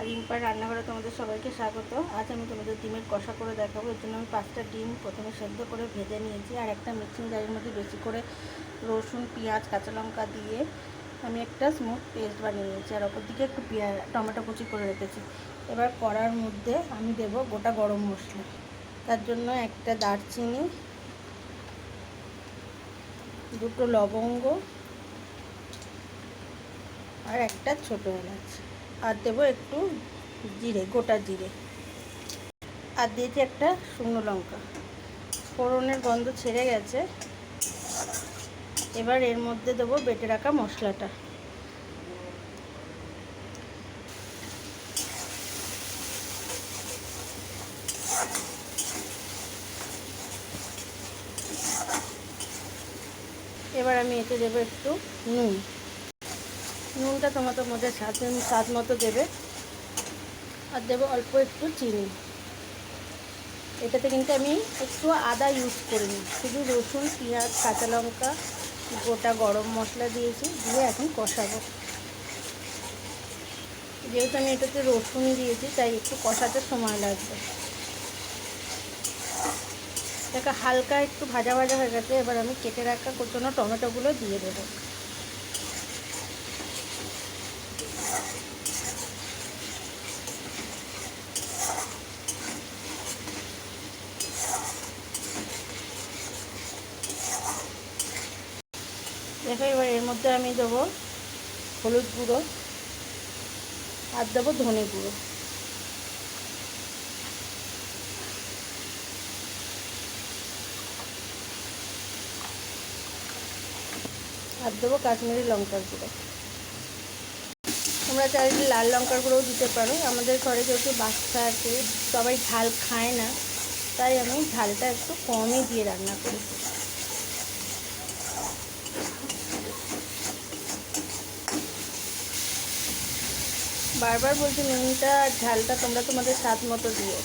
রিম্পার রান্নাঘরে তোমাদের সবাইকে স্বাগত। আজ আমি তোমাদের ডিমের কষা করে দেখাবো। এর জন্য আমি 5টা ডিম প্রথমে সেদ্ধ করে ভেজে নিয়েছি, আর একটা মিক্সিং জারের মধ্যে বেশি করে রসুন, পেঁয়াজ, কাঁচা লঙ্কা দিয়ে আমি একটা স্মুথ পেস্ট বানিয়ে নিয়েছি, আর ওপর দিকে একটু টমেটো কুচি করে রেখেছি। এবার কড়ার মধ্যে আমি দেব গোটা গরম মশলা। তার জন্য একটা দারচিনি, দুটো লবঙ্গ আর একটা ছোটো এলাচ, আর দেবো একটু জিরে, গোটা জিরে, আর দিয়েছি একটা শুকনো লঙ্কা। ফোড়নের গন্ধ ছেড়ে গেছে। এবার এর মধ্যে দেবো বেটে রাখা মশলাটা। এবার আমি এতে দেবো একটু নুন। নুনটা তোমাদের মধ্যে স্বাদ মতো দেবে, আর দেবো অল্প একটু চিনি। এটাতে কিন্তু আমি একটু আদা ইউজ করিনি, শুধু রসুন, পেঁয়াজ, কাঁচা লঙ্কা, গোটা গরম মশলা দিয়েছি, দিয়ে এখন কষাবো। যেহেতু আমি এটাতে রসুন দিয়েছি তাই একটু কষাতে সময় লাগবে। এটা হালকা একটু ভাজা ভাজা হয়ে গেছে। এবার আমি কেটে রাখা কোচানো টমেটোগুলো দিয়ে দেবো। দেখো, এবার এর মধ্যে আমি দেবো হলুদ গুঁড়ো, আর দেবো ধনে গুঁড়ো, আর দেবো কাশ্মীরি লঙ্কার গুঁড়ো। তোমরা চাইলে লাল লঙ্কার গুঁড়োও দিতে পারো। আমাদের ঘরে যেহেতু বাচ্চা আছে, সবাই ঝাল খায় না, তাই আমি ঝালটা একটু কমই দিয়ে রান্না করি। বারবার বলছি, নুনটা আর ঝালটা তোমরা তোমাদের স্বাদ মতো দিও।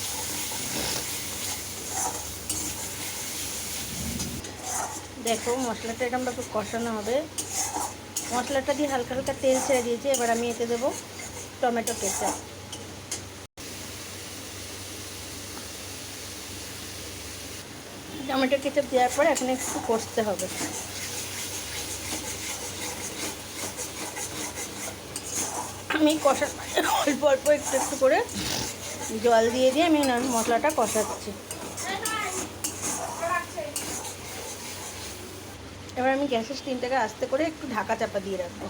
দেখো, মশলাটা এরকম একটু কষানো হবে। মশলাটা দিয়ে হালকা হালকা তেল ছেড়ে দিয়েছি। এবার আমি এতে দেবো টমেটো কেচাপ। টমেটো কেচাপ দেওয়ার পর এখন একটু কষতে হবে। আমি কষা অল্প অল্প একটু একটু করে জল দিয়ে আমি মশলাটা কষাচ্ছি। এবার আমি গ্যাসের স্টিমটাকে আস্তে করে একটু ঢাকা চাপা দিয়ে রাখবো।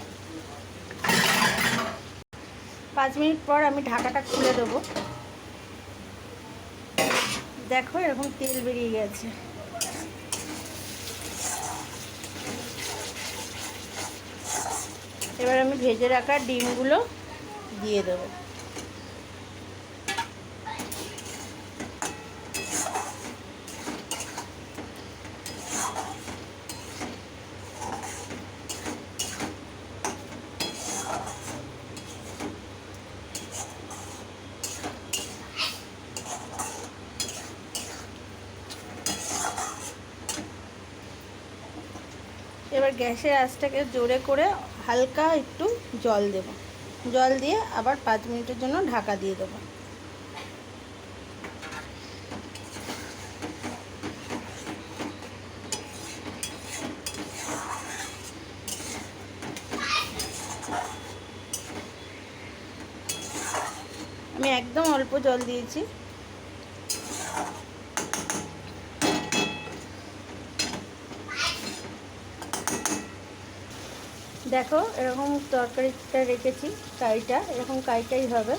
5 মিনিট পর আমি ঢাকাটা খুলে দেবো। দেখো, এরকম তেল বেরিয়ে গেছে। এবার আমি ভেজে রাখা ডিমগুলো দিয়ে দেবো। এবার গ্যাসের আঁচটাকে জোরে করে হালকা একটু জল দেব। জল দিয়ে আবার 5 মিনিটের জন্য ঢাকা দিয়ে দেবো। আমি একদম অল্প জল দিয়েছি। দেখো, এরকম তরকারিটা রেখেছি, কাইটা এরকম কাইটাই হবে।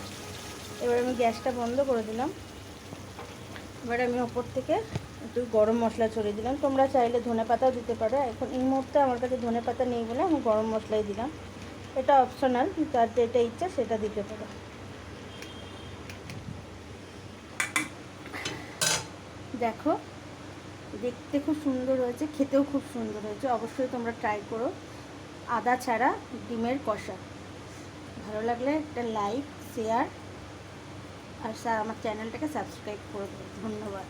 এবার আমি গ্যাসটা বন্ধ করে দিলাম। এবার আমি ওপর থেকে একটু গরম মশলা ছড়িয়ে দিলাম। তোমরা চাইলে ধনেপাতাও দিতে পারো। এখন এই মুহূর্তে আমার কাছে ধনেপাতা নেই বলে আমি গরম মশলাই দিলাম। এটা অপশনাল, যার যেটা ইচ্ছা সেটা দিতে পারো। দেখো, দেখতে খুব সুন্দর হয়েছে, খেতেও খুব সুন্দর হয়েছে। অবশ্যই তোমরা ট্রাই করো আদা ছাড়া ডিমের কষা। ভালো লাগলে একটা লাইক, শেয়ার আর আমার চ্যানেলটাকে সাবস্ক্রাইব করে দেবো। ধন্যবাদ।